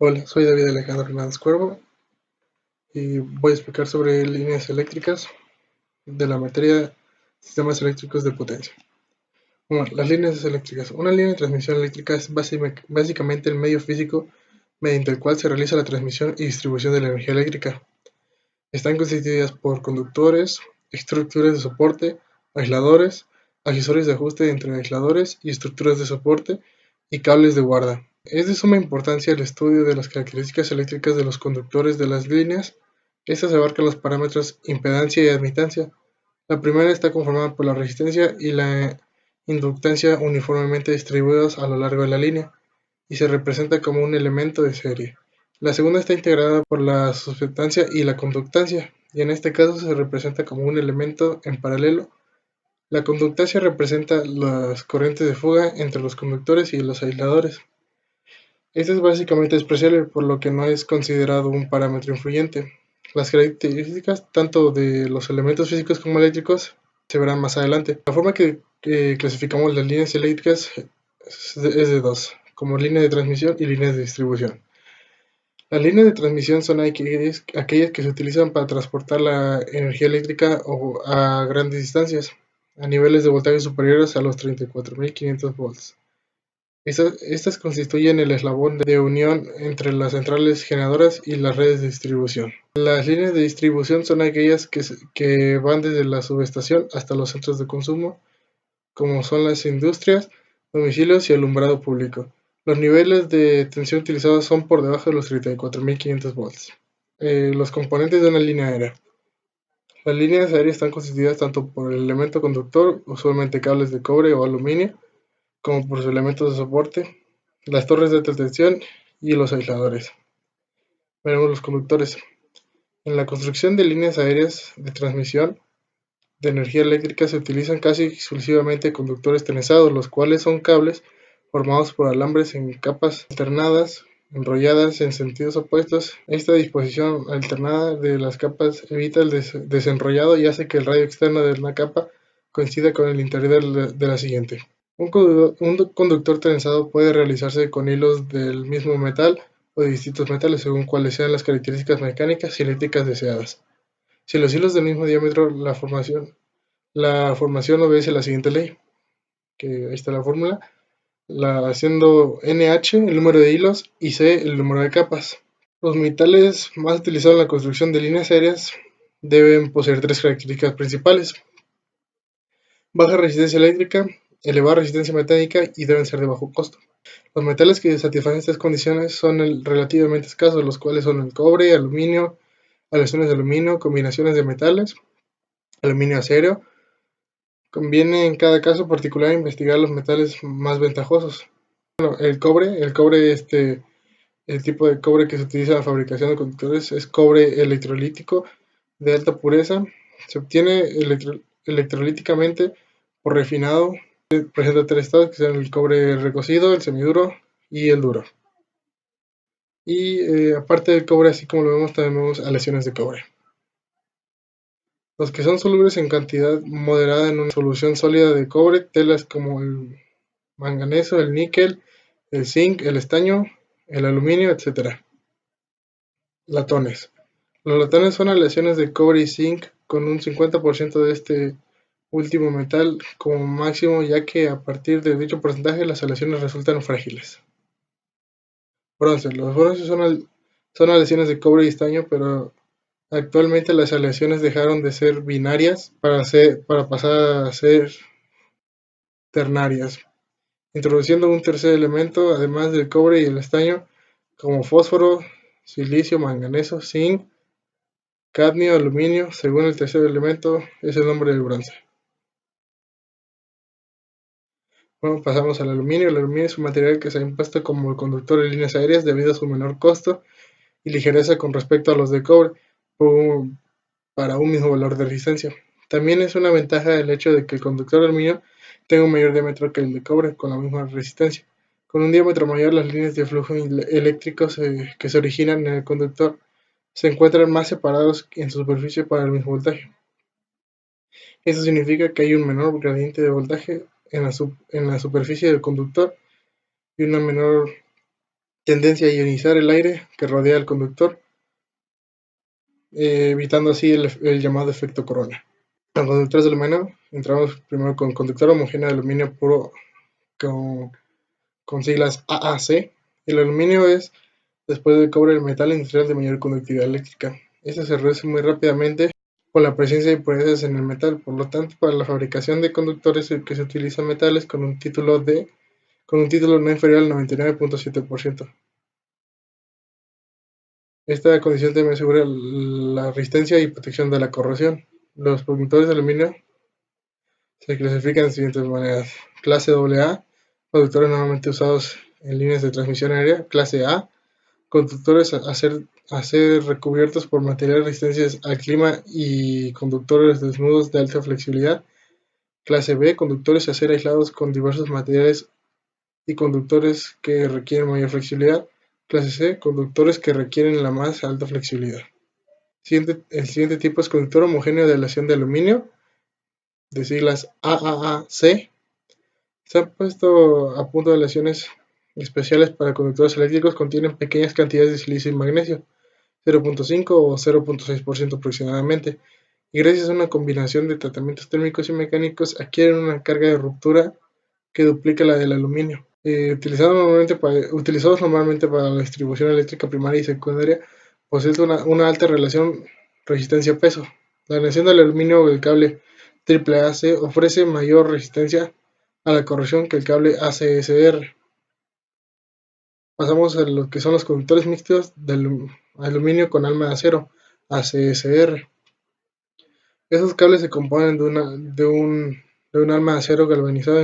Hola, soy David Alejandro Hernández Cuervo y voy a explicar sobre líneas eléctricas de la materia sistemas eléctricos de potencia. Bueno, las líneas eléctricas. Una línea de transmisión eléctrica es básicamente el medio físico mediante el cual se realiza la transmisión y distribución de la energía eléctrica. Están constituidas por conductores, estructuras de soporte, aisladores, accesorios de ajuste entre aisladores y estructuras de soporte y cables de guarda. Es de suma importancia el estudio de las características eléctricas de los conductores de las líneas. Estas abarcan los parámetros impedancia y admitancia. La primera está conformada por la resistencia y la inductancia uniformemente distribuidos a lo largo de la línea, y se representa como un elemento de serie. La segunda está integrada por la susceptancia y la conductancia, y en este caso se representa como un elemento en paralelo. La conductancia representa las corrientes de fuga entre los conductores y los aisladores. Este es básicamente despreciable, por lo que no es considerado un parámetro influyente. Las características tanto de los elementos físicos como eléctricos se verán más adelante. La forma que clasificamos las líneas eléctricas es de dos, como línea de transmisión y líneas de distribución. Las líneas de transmisión son aquellas que se utilizan para transportar la energía eléctrica a grandes distancias, a niveles de voltaje superiores a los 34.500 volts. Estas constituyen el eslabón de unión entre las centrales generadoras y las redes de distribución. Las líneas de distribución son aquellas que van desde la subestación hasta los centros de consumo, como son las industrias, domicilios y alumbrado público. Los niveles de tensión utilizados son por debajo de los 34.500 volts. Los componentes de una línea aérea. Las líneas aéreas están constituidas tanto por el elemento conductor, usualmente cables de cobre o aluminio, como por sus elementos de soporte, las torres de alta tensión y los aisladores. Veremos los conductores. En la construcción de líneas aéreas de transmisión de energía eléctrica se utilizan casi exclusivamente conductores trenados, los cuales son cables formados por alambres en capas alternadas, enrolladas en sentidos opuestos. Esta disposición alternada de las capas evita el desenrollado y hace que el radio externo de una capa coincida con el interior de la siguiente. Un conductor trenzado puede realizarse con hilos del mismo metal o de distintos metales según cuáles sean las características mecánicas y eléctricas deseadas. Si los hilos del mismo diámetro, la formación obedece la siguiente ley, que ahí está la fórmula, siendo NH el número de hilos y C el número de capas. Los metales más utilizados en la construcción de líneas aéreas deben poseer tres características principales: baja resistencia eléctrica, elevada resistencia mecánica y deben ser de bajo costo. Los metales que satisfacen estas condiciones son relativamente escasos, los cuales son el cobre, aluminio, aleaciones de aluminio, combinaciones de metales, aluminio-acero. Conviene en cada caso particular investigar los metales más ventajosos. Bueno, el tipo de cobre que se utiliza en la fabricación de conductores es cobre electrolítico de alta pureza. Se obtiene electrolíticamente por refinado. Presenta tres estados, que son el cobre recocido, el semiduro y el duro. Y aparte del cobre, así como lo vemos, también vemos aleaciones de cobre. Los que son solubles en cantidad moderada en una solución sólida de cobre, telas como el manganeso, el níquel, el zinc, el estaño, el aluminio, etc. Latones. Los latones son aleaciones de cobre y zinc con un 50% de este último metal como máximo, ya que a partir de dicho porcentaje las aleaciones resultan frágiles. Bronce. Los bronces son aleaciones de cobre y estaño, pero actualmente las aleaciones dejaron de ser binarias para pasar a ser ternarias, introduciendo un tercer elemento además del cobre y el estaño, como fósforo, silicio, manganeso, zinc, cadmio, aluminio. Según el tercer elemento es el nombre del bronce. Bueno, pasamos al aluminio. El aluminio es un material que se ha impuesto como conductor en líneas aéreas debido a su menor costo y ligereza con respecto a los de cobre, para un mismo valor de resistencia. También es una ventaja el hecho de que el conductor de aluminio tenga un mayor diámetro que el de cobre con la misma resistencia. Con un diámetro mayor, las líneas de flujo eléctrico que se originan en el conductor se encuentran más separados en su superficie para el mismo voltaje. Esto significa que hay un menor gradiente de voltaje en la superficie del conductor y una menor tendencia a ionizar el aire que rodea al conductor, evitando así el llamado efecto corona. Los conductores de aluminio, entramos primero con conductor homogéneo de aluminio puro con siglas AAC. El aluminio es, después del cobre, el metal industrial de mayor conductividad eléctrica. Este se reduce muy rápidamente con la presencia de impurezas en el metal. Por lo tanto, para la fabricación de conductores que se utilizan metales con un título no inferior al 99.7%. Esta condición también asegura la resistencia y protección de la corrosión. Los conductores de aluminio se clasifican de las siguientes maneras: clase AA, conductores normalmente usados en líneas de transmisión aérea; clase A, conductores a ser recubiertos por materiales resistentes al clima y conductores desnudos de alta flexibilidad; clase B, conductores a ser aislados con diversos materiales y conductores que requieren mayor flexibilidad; clase C, conductores que requieren la más alta flexibilidad. El siguiente tipo es conductor homogéneo de aleación de aluminio, de siglas AAAC. Se han puesto a punto de aleaciones especiales para conductores eléctricos. Contienen pequeñas cantidades de silicio y magnesio, 0.5 o 0.6% aproximadamente, y gracias a una combinación de tratamientos térmicos y mecánicos adquieren una carga de ruptura que duplica la del aluminio. Utilizados normalmente para la distribución eléctrica primaria y secundaria, poseen una alta relación resistencia-peso. La aleación del aluminio del cable AAAC ofrece mayor resistencia a la corrosión que el cable ACSR. Pasamos a lo que son los conductores mixtos de aluminio con alma de acero, ACSR. Esos cables se componen de un alma de acero galvanizado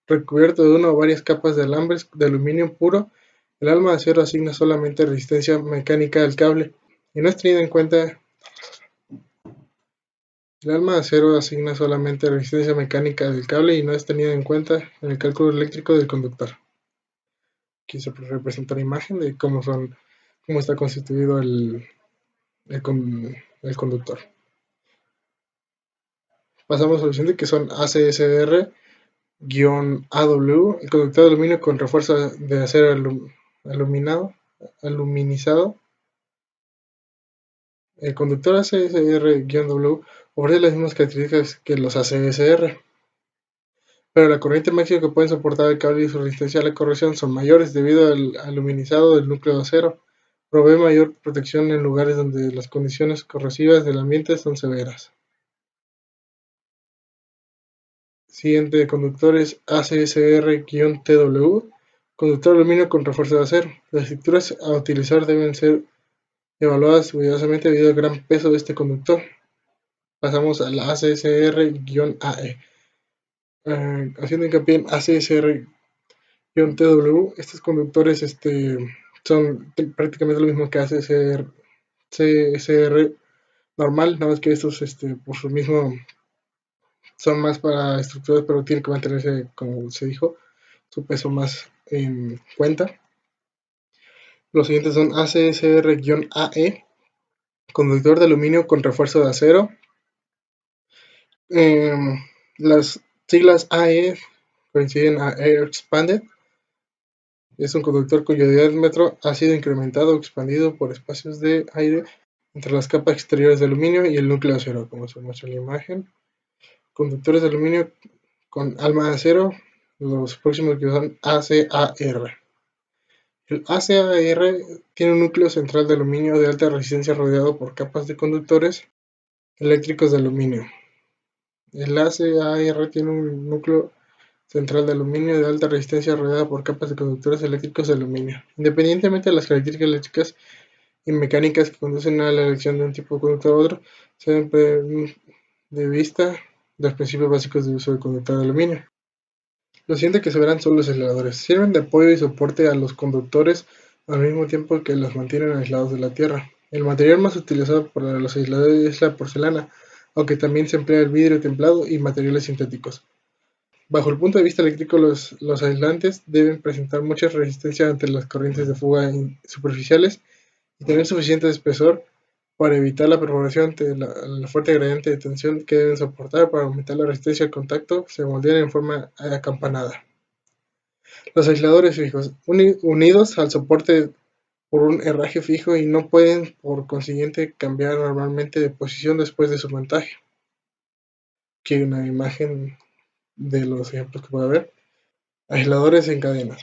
recubierto de una o varias capas de alambres de aluminio puro. El alma de acero asigna solamente resistencia mecánica al cable y no es tenida en cuenta. El alma de acero asigna solamente resistencia mecánica del cable y no es tenida en cuenta en el cálculo eléctrico del conductor. Aquí se representa una imagen de cómo está constituido el conductor. Pasamos a la siguiente, que son ACSR-AW, el conductor de aluminio con refuerzo de acero aluminizado. El conductor ACSR-W ofrece las mismas características que los ACSR, pero la corriente máxima que pueden soportar el cable y su resistencia a la corrosión son mayores debido al aluminizado del núcleo de acero. Provee mayor protección en lugares donde las condiciones corrosivas del ambiente son severas. Siguiente conductor es ACSR-TW, conductor de aluminio con refuerzo de acero. Las estructuras a utilizar deben ser evaluadas cuidadosamente debido al gran peso de este conductor. Pasamos al ACSR-AE. Haciendo hincapié en ACSR-TW, estos conductores son prácticamente lo mismo que ACSR normal, nada más que estos por su mismo son más para estructuras, pero tienen que mantenerse, como se dijo, su peso más en cuenta. Los siguientes son ACSR-AE, conductor de aluminio con refuerzo de acero. Las siglas AE coinciden a Air Expanded. Es un conductor cuyo diámetro ha sido incrementado o expandido por espacios de aire entre las capas exteriores de aluminio y el núcleo de acero, como se muestra en la imagen. Conductores de aluminio con alma de acero, los próximos que son ACAR. El ACAR tiene un núcleo central de aluminio de alta resistencia rodeado por capas de conductores eléctricos de aluminio. El ACAR tiene un núcleo central de aluminio de alta resistencia rodeada por capas de conductores eléctricos de aluminio. Independientemente de las características eléctricas y mecánicas que conducen a la elección de un tipo de conductor a otro, se deben perder de vista los principios básicos de uso del conductor de aluminio. Lo siguiente que se verán son los aisladores. Sirven de apoyo y soporte a los conductores al mismo tiempo que los mantienen aislados de la tierra. El material más utilizado por los aisladores es la porcelana, aunque también se emplea el vidrio templado y materiales sintéticos. Bajo el punto de vista eléctrico, los aislantes deben presentar mucha resistencia ante las corrientes de fuga superficiales y tener suficiente espesor para evitar la perforación ante la fuerte gradiente de tensión que deben soportar. Para aumentar la resistencia al contacto, se moldean en forma acampanada. Los aisladores fijos, unidos al soporte por un herraje fijo y no pueden por consiguiente cambiar normalmente de posición después de su montaje. Aquí hay una imagen de los ejemplos que puede haber. Aisladores en cadenas.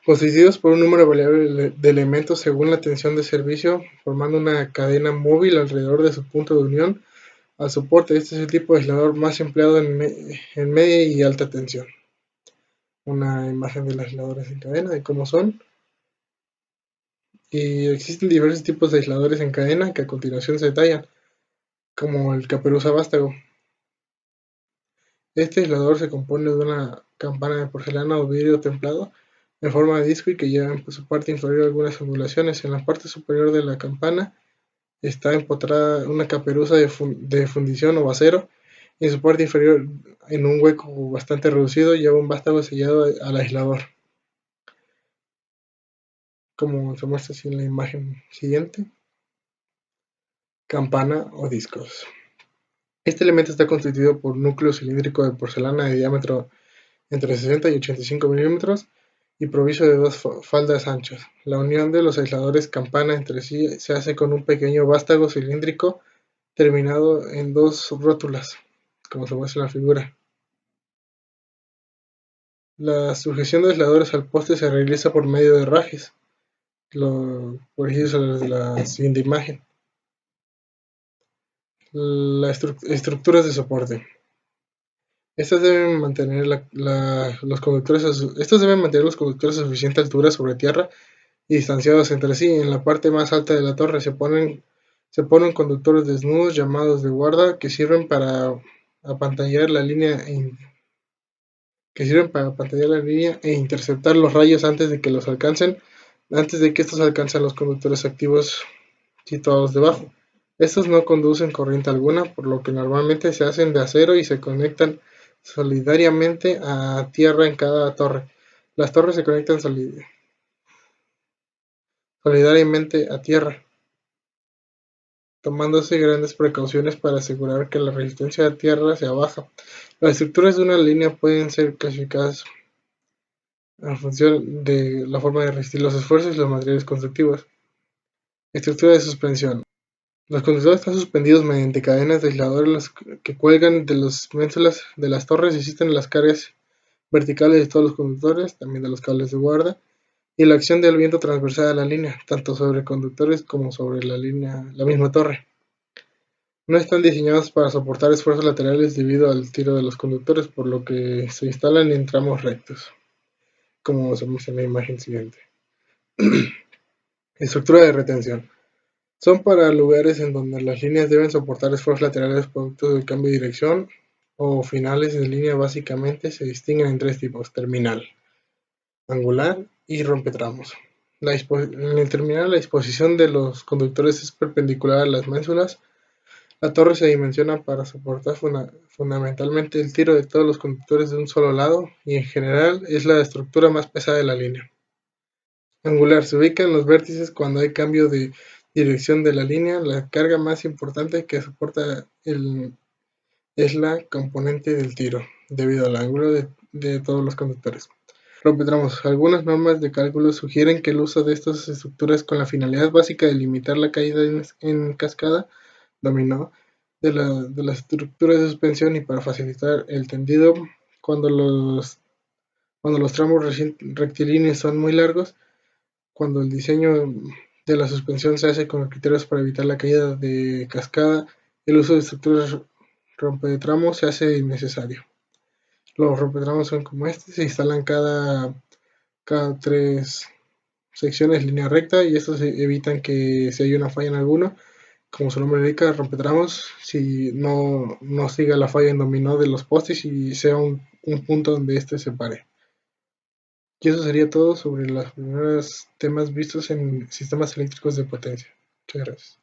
Constituidos por un número variable de elementos según la tensión de servicio, formando una cadena móvil alrededor de su punto de unión al soporte. Este es el tipo de aislador más empleado en media y alta tensión. Una imagen de los aisladores en cadena, de cómo son. Y existen diversos tipos de aisladores en cadena que a continuación se detallan, como el caperuza vástago. Este aislador se compone de una campana de porcelana o vidrio templado en forma de disco y que lleva en su parte inferior algunas ondulaciones. En la parte superior de la campana está empotrada una caperuza de fundición o acero y en su parte inferior, en un hueco bastante reducido, lleva un vástago sellado al aislador, como se muestra así en la imagen siguiente. Campana o discos. Este elemento está constituido por un núcleo cilíndrico de porcelana de diámetro entre 60 y 85 milímetros y provisto de dos faldas anchas. La unión de los aisladores campana entre sí se hace con un pequeño vástago cilíndrico terminado en dos rótulas, como se muestra en la figura. La sujeción de aisladores al poste se realiza por medio de herrajes, por ejemplo en la siguiente imagen. Las estructuras de soporte. Estas deben mantener los conductores estos deben mantener los conductores a suficiente altura sobre tierra y distanciados entre sí. En la parte más alta de la torre se ponen conductores desnudos llamados de guarda que sirven para apantallar la línea e interceptar los rayos antes de que estos alcancen los conductores activos situados debajo. Estos no conducen corriente alguna, por lo que normalmente se hacen de acero y se conectan solidariamente a tierra en cada torre. Las torres se conectan solidariamente a tierra, tomándose grandes precauciones para asegurar que la resistencia a tierra sea baja. Las estructuras de una línea pueden ser clasificadas en función de la forma de resistir los esfuerzos y los materiales constructivos. Estructura de suspensión. Los conductores están suspendidos mediante cadenas de aisladores que cuelgan de las ménsulas de las torres y existen las cargas verticales de todos los conductores, también de los cables de guarda, y la acción del viento transversal a la línea, tanto sobre conductores como sobre la misma torre. No están diseñados para soportar esfuerzos laterales debido al tiro de los conductores, por lo que se instalan en tramos rectos, como se muestra en la imagen siguiente. Estructura de retención. Son para lugares en donde las líneas deben soportar esfuerzos laterales producto del cambio de dirección o finales de línea. Básicamente se distinguen en tres tipos: terminal, angular y rompetramos. En el terminal, la disposición de los conductores es perpendicular a las ménsulas. La torre se dimensiona para soportar fundamentalmente el tiro de todos los conductores de un solo lado y en general es la estructura más pesada de la línea. Angular: se ubica en los vértices cuando hay cambio de dirección de la línea. La carga más importante que soporta es la componente del tiro, debido al ángulo de todos los conductores. Rompetramos: algunas normas de cálculo sugieren que el uso de estas estructuras con la finalidad básica de limitar la caída en cascada dominó de las estructuras de suspensión y para facilitar el tendido cuando los tramos rectilíneos son muy largos. Cuando el diseño de la suspensión se hace con criterios para evitar la caída de cascada, el uso de estructuras rompetramos se hace innecesario. Los rompetramos son como este, se instalan cada 3 secciones en línea recta y estos evitan que si hay una falla en alguno, como su nombre indica, rompetramos, si no siga la falla en dominó de los postes y sea un punto donde este se pare. Y eso sería todo sobre los primeros temas vistos en sistemas eléctricos de potencia. Muchas gracias.